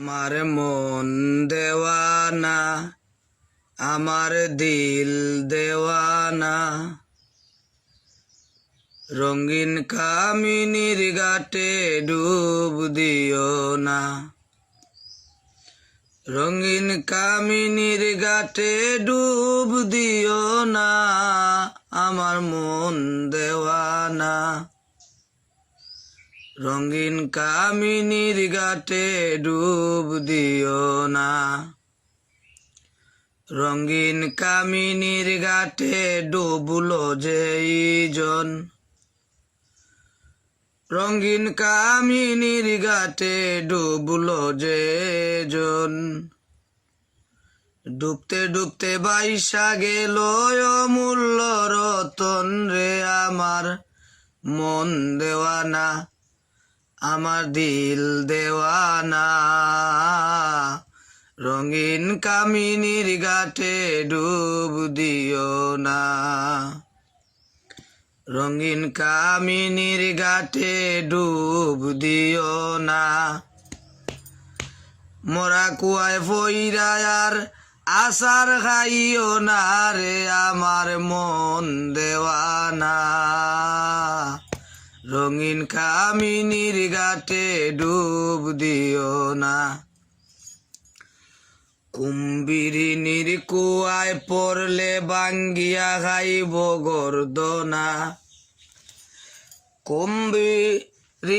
আমার মন দেওয়ানা, আমার দিল দেওয়ানা, রঙিন কামিনীর ঘাটে ডুব দিও না। রঙিন কামিনীর ঘাটে ডুব দিও না, আমার মন দেওয়ানা। রঙিন কামিনীর ঘাটে ডুব দিও না। রঙিন কামিনীর ঘাটে ডুবলো যেইজন, রঙিন কামিনীর ঘাটে ডুবলো যেজন, ডুবতে ডুবতে বাইসা গেল অমূল্য রতন রে। আমার মন দেওয়ানা, আমার দিল দেওয়ানা, রঙিন কামিনীর ঘাটে ডুব দিও না। রঙিন কামিনীর ঘাটে ডুব দিও না। মোরা কুয়ায় ফইরা আর আসার খাইও না রে, আমার মন দেওয়ানা। রঙিন কামিনীর ঘাটে ডুব দিও না। কুম্ভীরিনীর কুয়ায় পড়লে বাঙ্গিয়া খাইব গর্দনা। কুম্ভীরিনীর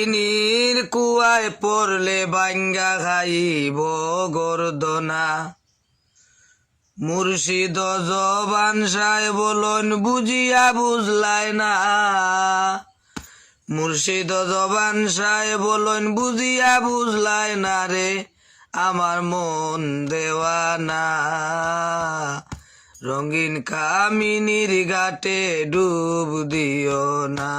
কুয়ায় পড়লে বাঙ্গা খাইব গর্দনা। মুর্শিদ জবান সায় বলন বুঝিয়া বুঝলাই না। মুর্শিদ জবান সায় বলন বুঝিয়া বুঝলাই না রে, আমার মন দেওয়ানা। রঙিন কামিনীর ঘাটে ডুব দিও না।